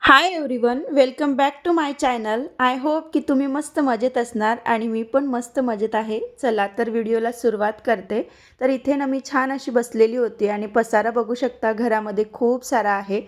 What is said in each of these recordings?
High everyone, welcome back to my channel. I hope की तुम्ही मस्त मजेत असणार आणि मी पण मस्त मजेत आहे. चला तर व्हिडिओला सुरुवात करते. तर इथे ना मी छान अशी बसलेली होती आणि पसारा बघू शकता घरामध्ये खूप सारा आहे.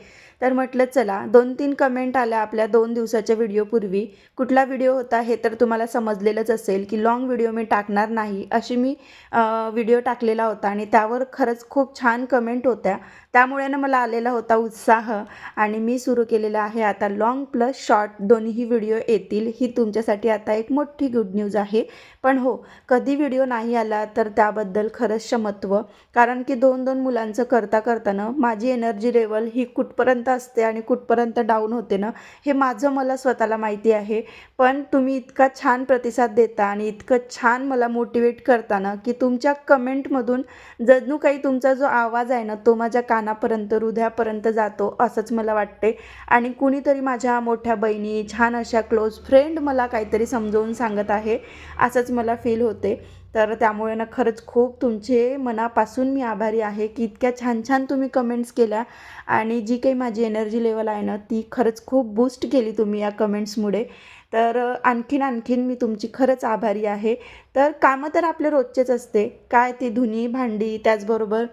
तर म्हटलं चला 2-3 कमेंट आल्या आपल्या 2 दिवसाच्या व्हिडिओपूर्वी. कुठला व्हिडिओ होता हे तर तुम्हाला समजलेलंच असेल की लाँग व्हिडिओ मी टाकणार नाही अशी मी व्हिडिओ टाकलेला होता आणि त्यावर खरंच खूप छान कमेंट होत्या. त्यामुळे ना मला आलेला होता उत्साह आणि मी सुरू केलेलं आहे आता लाँग प्लस शॉर्ट दोन्हीही व्हिडिओ येतील. ही तुमच्यासाठी आता एक मोठी गुड न्यूज आहे. पण हो, कधी व्हिडिओ नाही आला तर त्याबद्दल खरंच क्षमत्व. कारण की 2-2 मुलांचं करता करताना माझी एनर्जी लेवल ही कुठपर्यंत असते आणि कुठपर्यंत डाऊन होते ना, हे माझं मला स्वतःला माहिती आहे. पण तुम्ही इतका छान प्रतिसाद देता आणि इतकं छान मला मोटिवेट करता ना, की तुमच्या कमेंटमधून जणू काही तुमचा जो आवाज आहे ना, तो माझ्या कानापर्यंत, हृदयापर्यंत जातो असंच मला वाटते. आणि कुणीतरी माझ्या मोठ्या बहिणी, छान अशा क्लोज फ्रेंड मला काहीतरी समजावून सांगत आहे, असंच मला फील होते. तर त्यामुळे ना खरंच खूप तुमचे मनापासून मी आभारी आहे, की इतक्या छान-छान तुम्ही कमेंट्स केल्या आणि जी काही माझी एनर्जी लेवल आहे ना, ती खरंच खूप बूस्ट केली तुम्ही या कमेंट्समुळे. तर आणखीन मी तुमची खरंच आभारी आहे. तर कामं तर आपले रोजचेच असते. काय ती धुणी, भांडी, त्याचबरोबर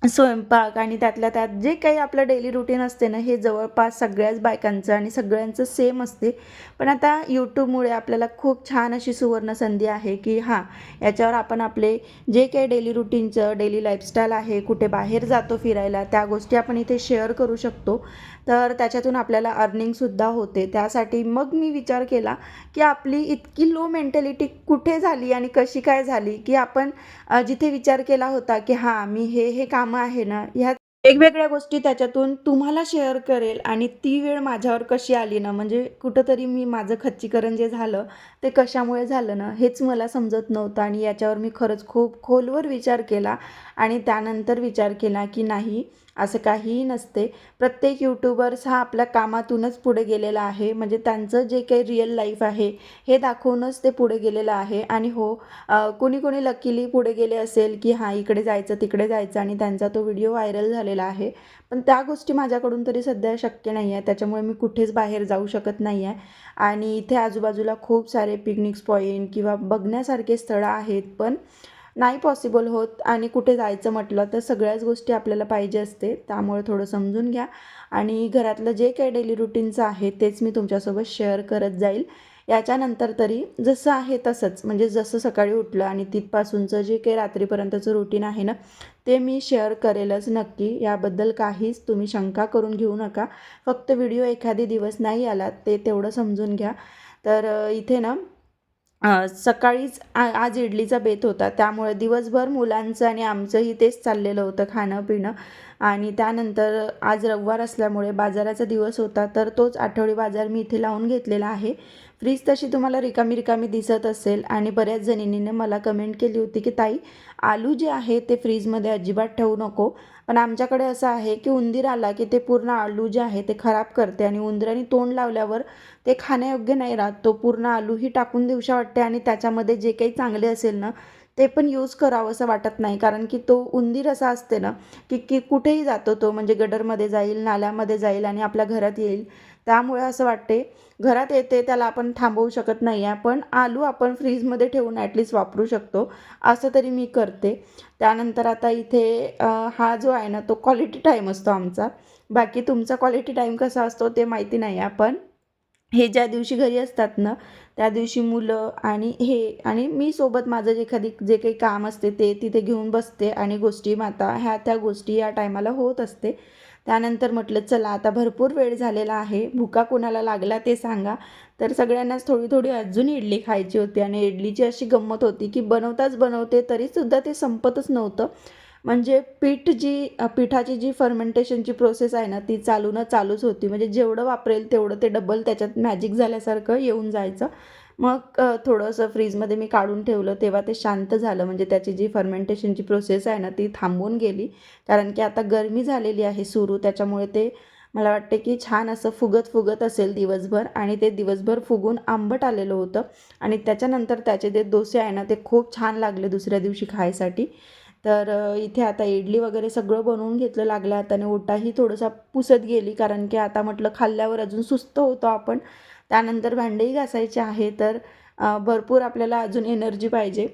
स्वयंपाक आणि त्यातल्या त्यात जे काही आपलं डेली रुटीन असते ना, हे जवळपास सगळ्याच बायकांचं आणि सगळ्यांचं सेम असते. पण आता यूट्यूबमुळे आपल्याला खूप छान अशी सुवर्णसंधी आहे, की हां, याच्यावर आपण आपले जे काही डेली रुटीनचं, डेली लाईफस्टाईल आहे, कुठे बाहेर जातो फिरायला, त्या गोष्टी आपण इथे शेअर करू शकतो. तर त्याच्यातून आपल्याला अर्निंगसुद्धा होते. त्यासाठी मग मी विचार केला, की आपली इतकी लो मेंटॅलिटी कुठे झाली आणि कशी काय झाली, की आपण जिथे विचार केला होता, की हां, मी हे कामं आहे ना, ह्या वेगवेगळ्या गोष्टी त्याच्यातून तुम्हाला शेअर करेल आणि ती वेळ माझ्यावर कशी आली ना, म्हणजे कुठेतरी मी माझं खच्चीकरण जे झालं, ते कशामुळे झालं ना, हेच मला समजत नव्हतं आणि याच्यावर मी खरंच खूप खोलवर विचार केला आणि त्यानंतर विचार केला, की नाही, असं काहीही नसते. प्रत्येक यूट्यूबर्स हा आपल्या कामातूनच पुढे गेलेला आहे. म्हणजे त्यांचं जे काही रिअल लाईफ आहे, हे दाखवूनच ते पुढे गेलेलं आहे आणि हो, कोणी लकीली पुढे गेले असेल, की हां, इकडे जायचं, तिकडे जायचं आणि त्यांचा तो व्हिडिओ व्हायरल झालेला आहे. पण त्या गोष्टी माझ्याकडून तरी सध्या शक्य नाही आहे. त्याच्यामुळे मी कुठेच बाहेर जाऊ शकत नाही आहे आणि इथे आजूबाजूला खूप सारे पिकनिक पॉइंट किंवा बघण्यासारखे स्थळं आहेत, पण नाही पॉसिबल होत आणि कुठे जायचं म्हटलं तर सगळ्याच गोष्टी आपल्याला पाहिजे असते. त्यामुळे थोडं समजून घ्या आणि घरातलं जे काही डेली रुटीनचं आहे, तेच मी तुमच्यासोबत शेअर करत जाईल. याच्यानंतर तरी जसं आहे तसंच, म्हणजे जसं सकाळी उठलं आणि तिथपासूनचं जे काही रात्रीपर्यंतचं रुटीन आहे ना, ते मी शेअर करेलच नक्की. याबद्दल काहीच तुम्ही शंका करून घेऊ नका. फक्त व्हिडिओ एखादी दिवस नाही आला ते तेवढं समजून घ्या. तर इथे ना सकाळीच आज इडलीचा बेत होता. त्यामुळे दिवसभर मुलांचं आणि आमचंही तेच चाललेलं होतं खाणं-पिणं आणि त्यानंतर आज रविवार असल्यामुळे बाजाराचा दिवस होता, तर तोच आठवडी बाजार मी इथे लावून घेतलेला आहे. फ्रीज तशी तुम्हाला रिकामी-रिकामी दिसत असेल आणि बऱ्याच जणींनी मला कमेंट केली होती, की "ताई, आलू जे आहे ते फ्रीजमध्ये अजिबात ठेवू नको." पण आमच्याकडे असं आहे, की उंदीर आला, की ते पूर्ण आलू जे आहे ते खराब करते आणि उंदराने तोंड लावल्यावर ते खाण्यायोग्य नाही राहत. तो पूर्ण आलूही टाकून देऊशा वाटते आणि त्याच्यामध्ये जे काही चांगले असेल ना, ते पण यूज करावंसं वाटत नाही. कारण की तो उंदीर असा असते ना, की की कुठेही जातो तो, म्हणजे गटरमध्ये जाईल, नाल्यामध्ये जाईल आणि आपल्या घरात येईल. त्यामुळे असं वाटते, घरात येते त्याला आपण थांबवू शकत नाही आहे, पण आलू आपण फ्रीजमध्ये ठेवून ॲटलीस्ट वापरू शकतो. असं तरी मी करते. त्यानंतर आता इथे हा जो आहे ना, तो क्वालिटी टाईम असतो आमचा. बाकी तुमचा क्वालिटी टाईम कसा असतो ते माहिती नाही आहे. पण हे ज्या दिवशी घरी असतात ना, त्या दिवशी मुलं आणि हे आणि मी सोबत माझं जे काही काम असते ते तिथे घेऊन बसते आणि गोष्टी माता ह्या त्या गोष्टी या टायमाला होत असते. त्यानंतर म्हटलं चला आता भरपूर वेळ झालेला आहे, भुका कोणाला लागला ते सांगा. तर सगळ्यांनाच थोडी-थोडी अजून इडली खायची होती आणि इडलीची अशी गंमत होती, की बनवताच बनवते तरीसुद्धा ते संपतच नव्हतं. म्हणजे पिठाची जी फर्मेंटेशनची प्रोसेस आहे ना, ती चालूच होती. म्हणजे जेवढं वापरेल तेवढं ते डबल त्याच्यात मॅजिक झाल्यासारखं येऊन जायचं. मग थोडंसं फ्रीजमध्ये मी काढून ठेवलं, तेव्हा ते शांत झालं. म्हणजे त्याची जी फर्मेंटेशनची प्रोसेस आहे ना, ती थांबून गेली. कारण की आता गरमी झालेली आहे सुरू, त्याच्यामुळे ते मला वाटते की छान असं फुगत असेल दिवसभर आणि ते दिवसभर फुगून आंबट आलेलं होतं आणि त्याच्यानंतर त्याचे जे डोसे आहे ना, ते खूप छान लागले दुसऱ्या दिवशी खायसाठी. तर इथे आता इडली वगैरे सगळं बनवून घेतलं लागलं हाताने. ओटाही थोडासा पुसत गेली, कारण की आता म्हटलं खाल्ल्यावर अजून सुस्त होतो आपण. त्यानंतर भांडेही घासायचे आहे, तर भरपूर आपल्याला अजून एनर्जी पाहिजे.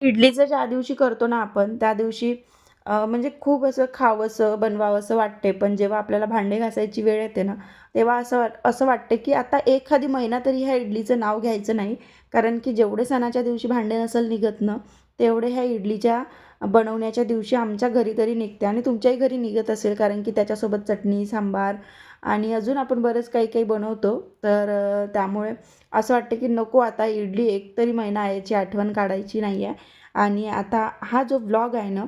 इडलीचं ज्या दिवशी करतो ना आपण, त्या दिवशी म्हणजे खूप असं खावंसं, बनवावंसं वाटते. पण जेव्हा आपल्याला भांडे घासायची वेळ येते ना, तेव्हा असं वाटते, की आता एखादी महिना तरी ह्या इडलीचं नाव घ्यायचं नाही. कारण की जेवढे सणाच्या दिवशी भांडे नसेल निघत ना, तेवढे ह्या इडलीच्या बनवण्याच्या दिवशी आमच्या घरी तरी निघते आणि तुमच्याही घरी निघत असेल. कारण की त्याच्यासोबत चटणी, सांबार आणि अजून आपण बरंच काही काही बनवतो. तर त्यामुळे असं वाटतं, की नको आता इडली एक तरी महिना याची आठवण काढायची नाही आहे. आणि आता हा जो व्लॉग आहे ना,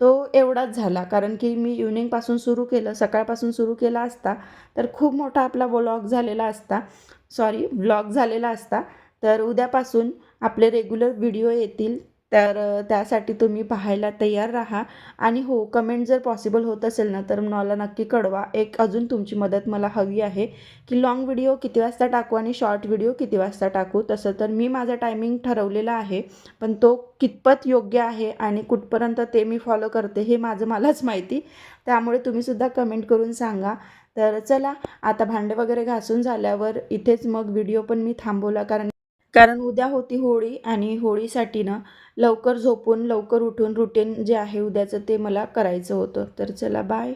तो एवढाच झाला. कारण की मी इव्हनिंगपासून सुरू केलं, सकाळपासून सुरू केला असता, तर खूप मोठा आपला व्लॉग झालेला असता. तर उद्यापासून आपले रेग्युलर व्हिडिओ येतील. तर त्यासाठी तुम्ही पाहायला तयार राहा. आणि हो, कमेंट जर पॉसिबल होत असेल ना, तर मला नक्की कळवा. एक अजून तुमची मदत मला हवी आहे, की लाँग व्हिडिओ किती वाजता टाकू आणि शॉर्ट व्हिडिओ किती वाजता टाकू. तसं तर मी माझा टायमिंग ठरवलेला आहे, पण तो कितपत योग्य आहे आणि कुठपर्यंत ते मी फॉलो करते हे मलाच माहिती. त्यामुळे तुम्हीसुद्धा कमेंट करून सांगा. तर चला, आता भांडे वगैरे घासून झाल्यावर इथेच मग व्हिडिओ पण मी थांबवला, कारण कारण उद्या होती होळी आणि होळीसाठी ना लवकर झोपून लवकर उठून रुटीन जे आहे उद्याचं ते मला करायचं होतं. तर चला, बाय.